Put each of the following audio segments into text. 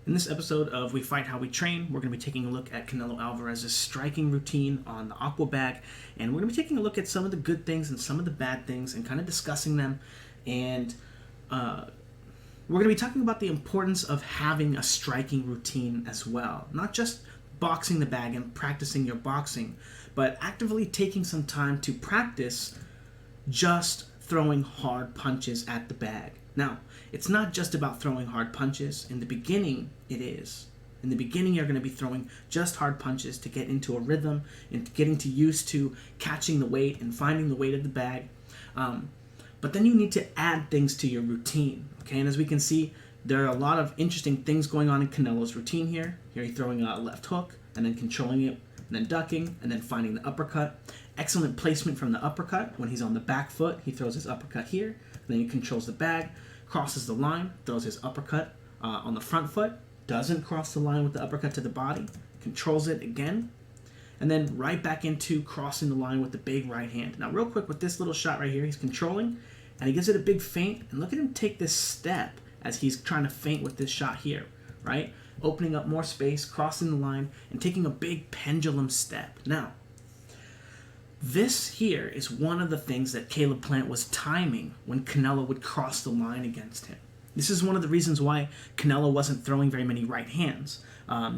In this episode of We Fight How We Train, we're going to be taking a look at Canelo Alvarez's striking routine on the aqua bag, and we're going to be taking a look at some of the good things and some of the bad things and kind of discussing them. And we're going to be talking about the importance of having a striking routine as well. Not just boxing the bag and practicing your boxing, but actively taking some time to practice just throwing hard punches at the bag. Now, it's not just about throwing hard punches. In the beginning, it is. In the beginning, you're going to be throwing just hard punches to get into a rhythm and getting to used to catching the weight and finding the weight of the bag. But then you need to add things to your routine. Okay, and as we can see, there are a lot of interesting things going on in Canelo's routine here. Here he's throwing a left hook and then controlling it, and then ducking, and then finding the uppercut. Excellent placement from the uppercut. When he's on the back foot, he throws his uppercut here, and then he controls the bag, crosses the line, throws his uppercut on the front foot, doesn't cross the line with the uppercut to the body, controls it again, and then right back into crossing the line with the big right hand. Now real quick with this little shot right here, he's controlling, and he gives it a big feint, and look at him take this step as he's trying to feint with this shot here, right? Opening up more space, crossing the line, and taking a big pendulum step. Now, this here is one of the things that Caleb Plant was timing when Canelo would cross the line against him. This is one of the reasons why Canelo wasn't throwing very many right hands.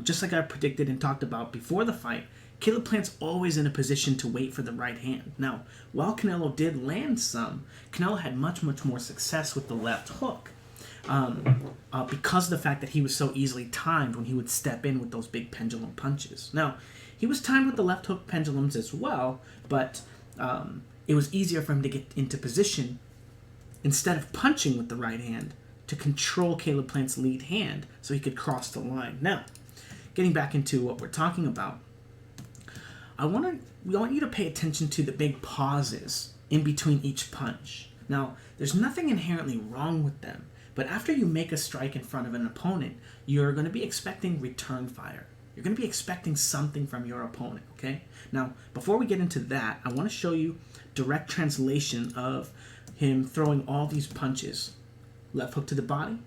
Just like I predicted and talked about before the fight, Caleb Plant's always in a position to wait for the right hand. Now, while Canelo did land some, Canelo had much more success with the left hook. Because of the fact that he was so easily timed when he would step in with those big pendulum punches. Now, he was timed with the left hook pendulums as well, but it was easier for him to get into position instead of punching with the right hand to control Caleb Plant's lead hand so he could cross the line. Now, getting back into what we're talking about, we want you to pay attention to the big pauses in between each punch. Now, there's nothing inherently wrong with them, but after you make a strike in front of an opponent, you're going to be expecting return fire. You're going to be expecting something from your opponent, okay? Now, before we get into that, I want to show you direct translation of him throwing all these punches. Left hook to the body,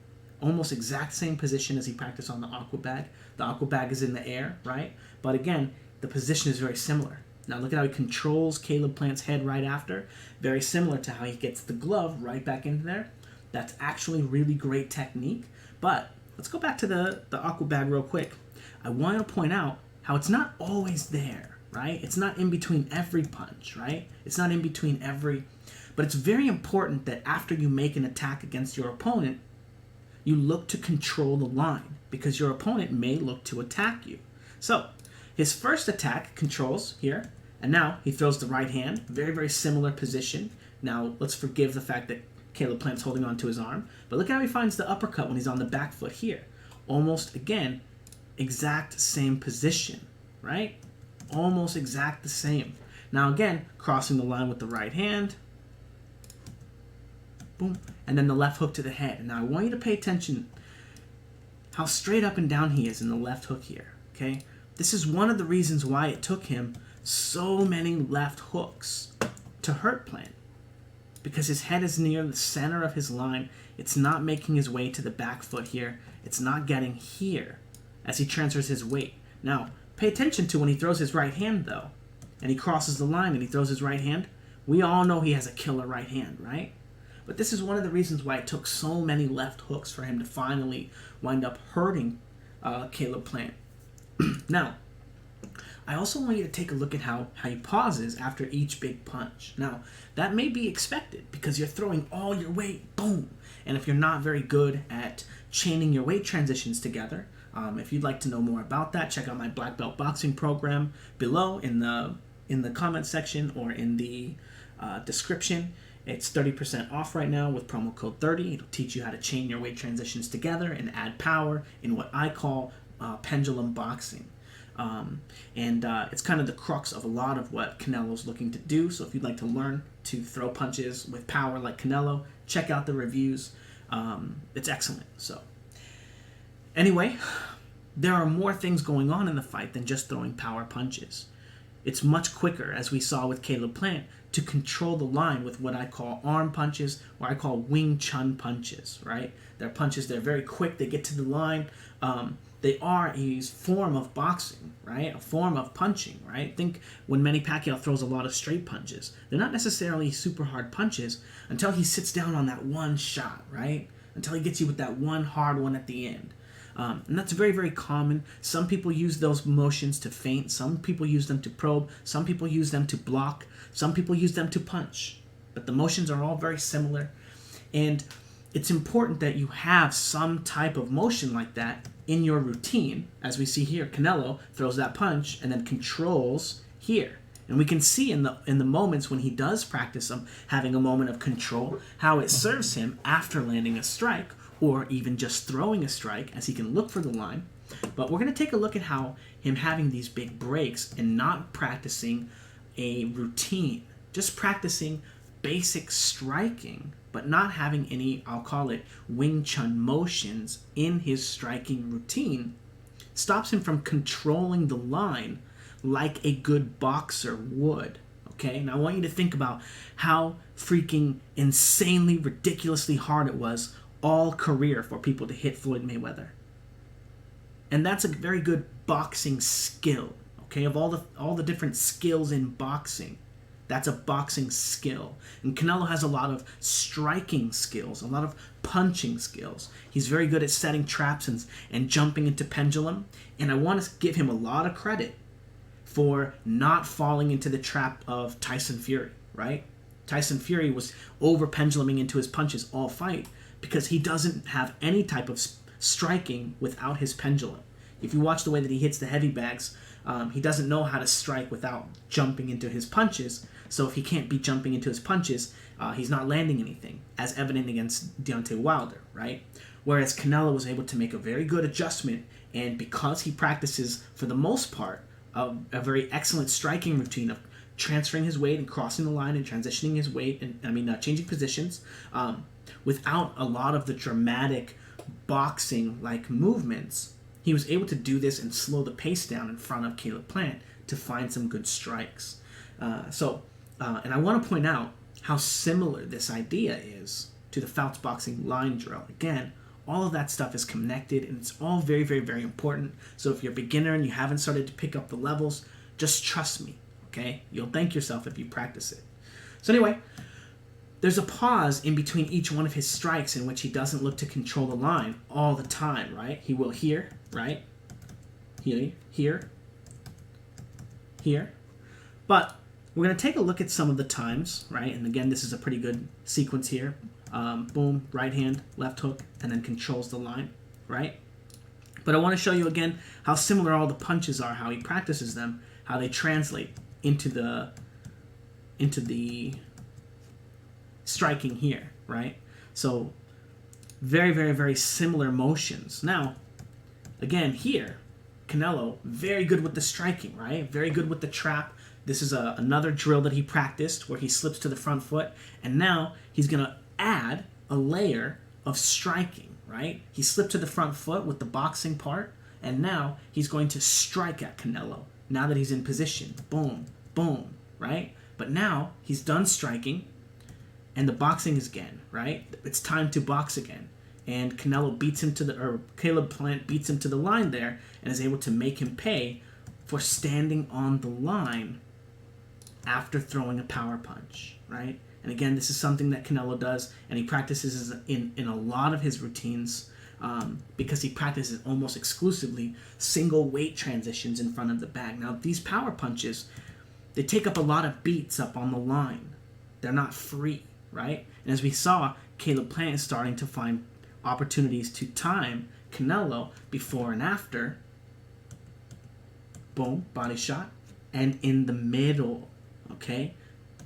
almost exact same position as he practiced on the aqua bag. The aqua bag is in the air, right? But again, the position is very similar. Now look at how he controls Caleb Plant's head right after. Very similar to how he gets the glove right back into there. That's actually really great technique. But let's go back to the aqua bag real quick. I want to point out how it's not always there, right? It's not in between every punch, right? It's not in between every... But it's very important that after you make an attack against your opponent, you look to control the line because your opponent may look to attack you. So, his first attack controls here, and now he throws the right hand. Very similar position. Now, let's forgive the fact that Caleb Plant's holding on to his arm. But look how he finds the uppercut when he's on the back foot here. Almost, again, exact same position, right? Almost exact the same. Now, again, crossing the line with the right hand. Boom. And then the left hook to the head. Now, I want you to pay attention how straight up and down he is in the left hook here, okay? This is one of the reasons why it took him so many left hooks to hurt Plant. Because his head is near the center of his line. It's not making his way to the back foot here. It's not getting here as he transfers his weight. Now, pay attention to when he throws his right hand, though, and he crosses the line and he throws his right hand. We all know he has a killer right hand, right? But this is one of the reasons why it took so many left hooks for him to finally wind up hurting Caleb Plant. Now, I also want you to take a look at how he pauses after each big punch. Now, that may be expected because you're throwing all your weight, boom. And if you're not very good at chaining your weight transitions together, if you'd like to know more about that, check out my black belt boxing program below in the comment section or in the description. It's 30% off right now with promo code 30. It'll teach you how to chain your weight transitions together and add power in what I call pendulum boxing. It's kind of the crux of a lot of what Canelo's looking to do. So if you'd like to learn to throw punches with power like Canelo, check out the reviews. It's excellent. So anyway, there are more things going on in the fight than just throwing power punches. It's much quicker, as we saw with Caleb Plant, to control the line with what I call arm punches, or I call Wing Chun punches, right? They're punches, they're very quick, they get to the line. They are a form of boxing, right? A form of punching, right? Think when Manny Pacquiao throws a lot of straight punches. They're not necessarily super hard punches until he sits down on that one shot, right? Until he gets you with that one hard one at the end. And that's very, very common. Some people use those motions to feint. Some people use them to probe. Some people use them to block. Some people use them to punch. But the motions are all very similar. And it's important that you have some type of motion like that in your routine. As we see here, Canelo throws that punch and then controls here. And we can see in the moments when he does practice having a moment of control, how it serves him after landing a strike, or even just throwing a strike, as he can look for the line. But we're going to take a look at how him having these big breaks and not practicing a routine, just practicing basic striking, but not having any, I'll call it, Wing Chun motions in his striking routine, stops him from controlling the line like a good boxer would. Okay, now I want you to think about how freaking insanely, ridiculously hard it was all career for people to hit Floyd Mayweather. And that's a very good boxing skill, okay? Of all the different skills in boxing, that's a boxing skill. And Canelo has a lot of striking skills, a lot of punching skills. He's very good at setting traps and jumping into pendulum. And I want to give him a lot of credit for not falling into the trap of Tyson Fury, right? Tyson Fury was over penduluming into his punches all fight because he doesn't have any type of striking without his pendulum. If you watch the way that he hits the heavy bags, he doesn't know how to strike without jumping into his punches. So if he can't be jumping into his punches, he's not landing anything, as evident against Deontay Wilder, right? Whereas Canelo was able to make a very good adjustment, and because he practices, for the most part, a very excellent striking routine of transferring his weight and crossing the line and transitioning his weight, and changing positions, without a lot of the dramatic boxing-like movements, he was able to do this and slow the pace down in front of Caleb Plant to find some good strikes. And I want to point out how similar this idea is to the Fouts boxing line drill. Again, all of that stuff is connected, and it's all very, very, very important. So if you're a beginner and you haven't started to pick up the levels, just trust me, okay? You'll thank yourself if you practice it. So anyway, there's a pause in between each one of his strikes in which he doesn't look to control the line all the time, right? He will here, right? Here. But we're going to take a look at some of the times, right? And again, this is a pretty good sequence here. Boom, right hand, left hook, and then controls the line, right? But I want to show you again how similar all the punches are, how he practices them, how they translate into the striking here, right? So very, very, very similar motions. Now, again, here, Canelo, very good with the striking, right? Very good with the trap. This is another drill that he practiced where he slips to the front foot, and now he's going to add a layer of striking, right? He slipped to the front foot with the boxing part, and now he's going to strike at Canelo now that he's in position. Boom, boom, right? But now he's done striking, and the boxing is again, right? It's time to box again. And Caleb Plant beats him to the line there and is able to make him pay for standing on the line after throwing a power punch, right? And again, this is something that Canelo does, and he practices in a lot of his routines because he practices almost exclusively single weight transitions in front of the bag. Now, these power punches, they take up a lot of beats up on the line. They're not free, right? And as we saw, Caleb Plant is starting to find opportunities to time Canelo before and after. Boom, body shot, and in the middle, okay?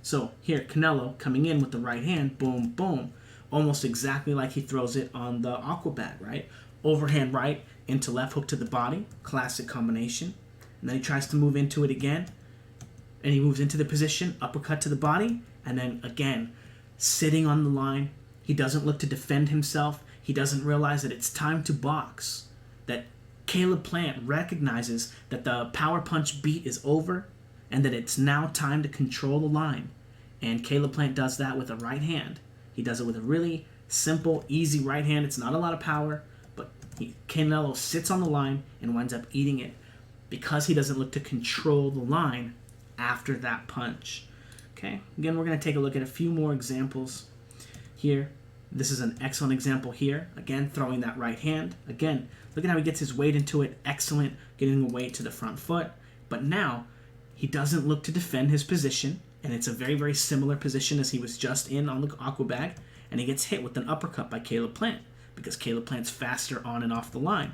So here, Canelo coming in with the right hand, boom, boom, almost exactly like he throws it on the aqua bag, right? Overhand right into left hook to the body, classic combination. And then he tries to move into it again, and he moves into the position, uppercut to the body, and then again, sitting on the line. He doesn't look to defend himself. He doesn't realize that it's time to box, that Caleb Plant recognizes that the power punch beat is over and that it's now time to control the line. And Caleb Plant does that with a right hand. He does it with a really simple, easy right hand. It's not a lot of power, but Canelo sits on the line and winds up eating it because he doesn't look to control the line after that punch. Okay, again, we're going to take a look at a few more examples here. This is an excellent example here. Again, throwing that right hand. Again, look at how he gets his weight into it. Excellent, getting the weight to the front foot. But now, he doesn't look to defend his position, and it's a very, very similar position as he was just in on the aqua bag, and he gets hit with an uppercut by Caleb Plant because Caleb Plant's faster on and off the line.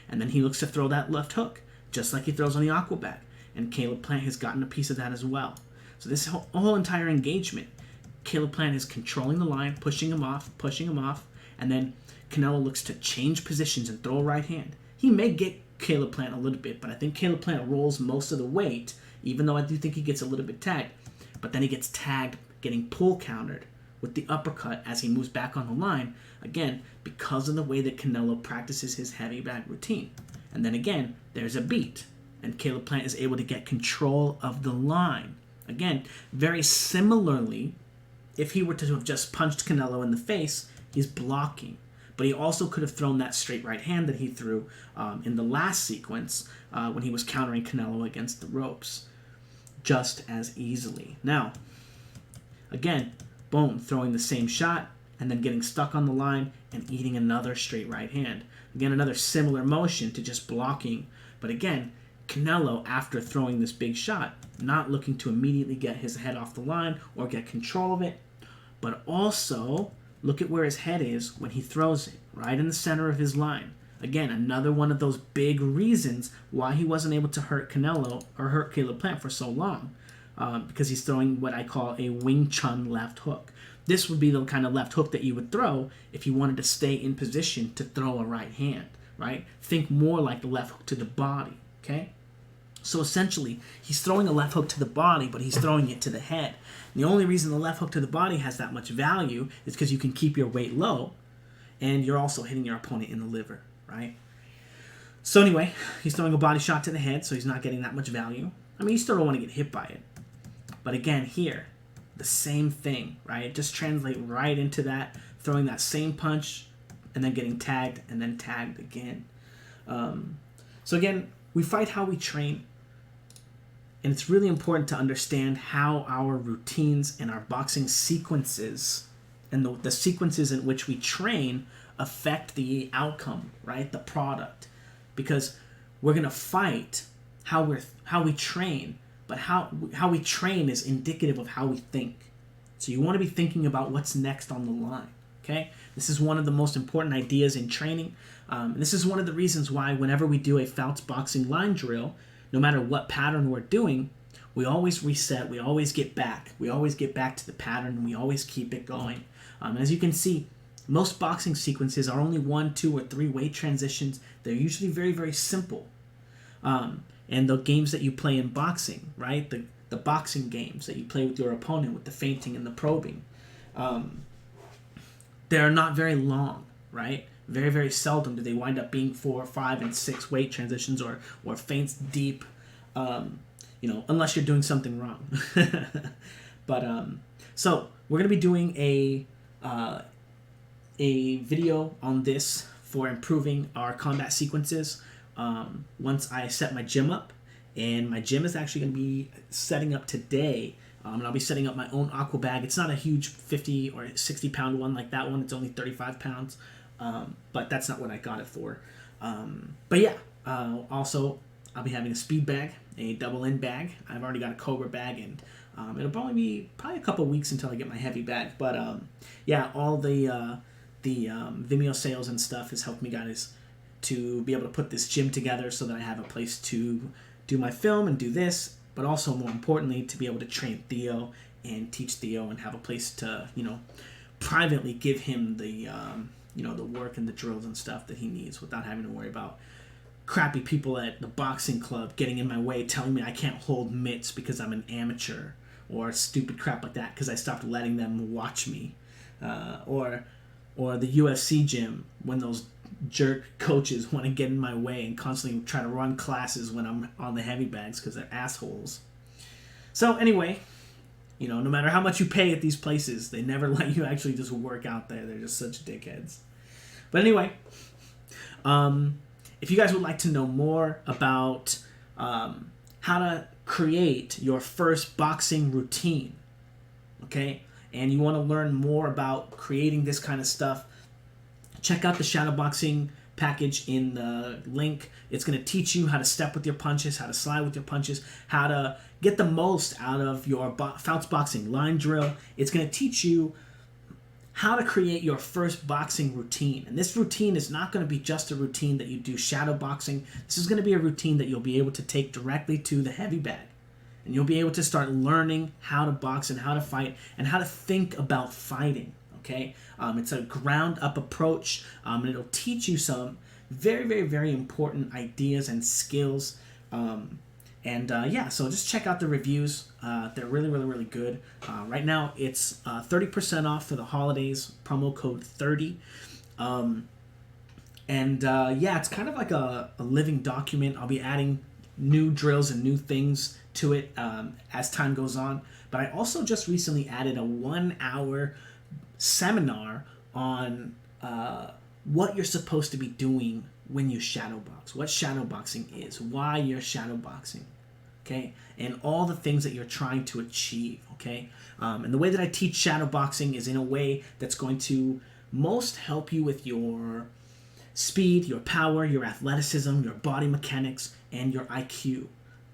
And then he looks to throw that left hook, just like he throws on the aqua bag, and Caleb Plant has gotten a piece of that as well. So this whole entire engagement, Caleb Plant is controlling the line, pushing him off, and then Canelo looks to change positions and throw a right hand. He may get Caleb Plant a little bit, but I think Caleb Plant rolls most of the weight, even though I do think he gets a little bit tagged. But then he gets tagged, getting pull countered with the uppercut as he moves back on the line, again, because of the way that Canelo practices his heavy bag routine. And then again, there's a beat, and Caleb Plant is able to get control of the line. Again, very similarly, if he were to have just punched Canelo in the face, he's blocking. But he also could have thrown that straight right hand that he threw in the last sequence when he was countering Canelo against the ropes just as easily. Now, again, boom, throwing the same shot and then getting stuck on the line and eating another straight right hand. Again, another similar motion to just blocking. But again, Canelo, after throwing this big shot, not looking to immediately get his head off the line or get control of it, but also look at where his head is when he throws it, right in the center of his line. Again, another one of those big reasons why he wasn't able to hurt Canelo or hurt Caleb Plant for so long, because he's throwing what I call a Wing Chun left hook. This would be the kind of left hook that you would throw if you wanted to stay in position to throw a right hand, right? Think more like the left hook to the body, okay? So essentially, he's throwing a left hook to the body, but he's throwing it to the head. And the only reason the left hook to the body has that much value is because you can keep your weight low, and you're also hitting your opponent in the liver, right? So anyway, he's throwing a body shot to the head, so he's not getting that much value. I mean, you still don't want to get hit by it. But again, here, the same thing, right? Just translate right into that, throwing that same punch, and then getting tagged, and then tagged again. So again, we fight how we train. And it's really important to understand how our routines and our boxing sequences and the sequences in which we train affect the outcome, right? The product. Because we're going to fight how we train, but how we train is indicative of how we think. So you want to be thinking about what's next on the line, okay? This is one of the most important ideas in training. This is one of the reasons why whenever we do a Fouts boxing line drill, no matter what pattern we're doing, we always reset, we always get back. We always get back to the pattern, and we always keep it going. As you can see, most boxing sequences are only 1, 2, or 3 weight transitions. They're usually very, very simple. And the games that you play in boxing, right? The boxing games that you play with your opponent with the feinting and the probing, they're not very long, right? Very, very seldom do they wind up being 4, 5, and 6 weight transitions or feints deep, unless you're doing something wrong. But so we're going to be doing a video on this for improving our combat sequences once I set my gym up. And my gym is actually going to be setting up today. And I'll be setting up my own aqua bag. It's not a huge 50 or 60 pound one like that one. It's only 35 pounds. But that's not what I got it for. But yeah, also I'll be having a speed bag, a double end bag. I've already got a Cobra bag, and it'll probably be a couple weeks until I get my heavy bag. But yeah, all the Vimeo sales and stuff has helped me guys to be able to put this gym together so that I have a place to do my film and do this, but also more importantly to be able to train Theo and teach Theo and have a place to privately give him the the work and the drills and stuff that he needs without having to worry about crappy people at the boxing club getting in my way, telling me I can't hold mitts because I'm an amateur, or stupid crap like that because I stopped letting them watch me, or the UFC gym when those jerk coaches want to get in my way and constantly try to run classes when I'm on the heavy bags because they're assholes. So anyway, You know, no matter how much you pay at these places, they never let you actually just work out there. They're just such dickheads. But anyway, if you guys would like to know more about how to create your first boxing routine, okay, and you want to learn more about creating this kind of stuff, check out the shadowboxing package in the link. It's going to teach you how to step with your punches, how to slide with your punches, how to get the most out of your Fouts boxing line drill. It's going to teach you how to create your first boxing routine. And this routine is not going to be just a routine that you do shadow boxing. This is going to be a routine that you'll be able to take directly to the heavy bag. And you'll be able to start learning how to box and how to fight and how to think about fighting. Okay? It's a ground-up approach, and it'll teach you some very, very, very important ideas and skills. Yeah, so just check out the reviews. They're really, really, really good. Right now, it's 30% off for the holidays, promo code 30. Yeah, it's kind of like a living document. I'll be adding new drills and new things to it as time goes on. But I also just recently added a 1-hour seminar on what you're supposed to be doing when you shadow box, what shadow boxing is, why you're shadow boxing, okay, and all the things that you're trying to achieve, okay. And the way that I teach shadow boxing is in a way that's going to most help you with your speed, your power, your athleticism, your body mechanics, and your IQ.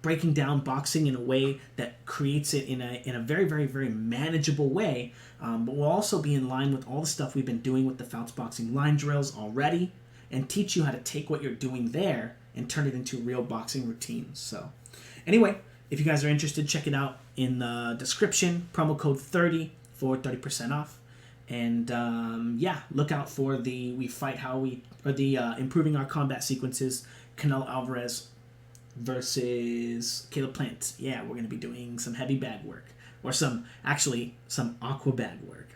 Breaking down boxing in a way that creates it in a very, very, very manageable way, but will also be in line with all the stuff we've been doing with the Fouts boxing line drills already, and teach you how to take what you're doing there and turn it into real boxing routines. So anyway, if you guys are interested, check it out in the description, promo code 30 for 30% off. And yeah, look out for the improving our combat sequences, Canelo Alvarez versus Caleb Plant. Yeah, we're going to be doing some heavy bag work, or some aqua bag work.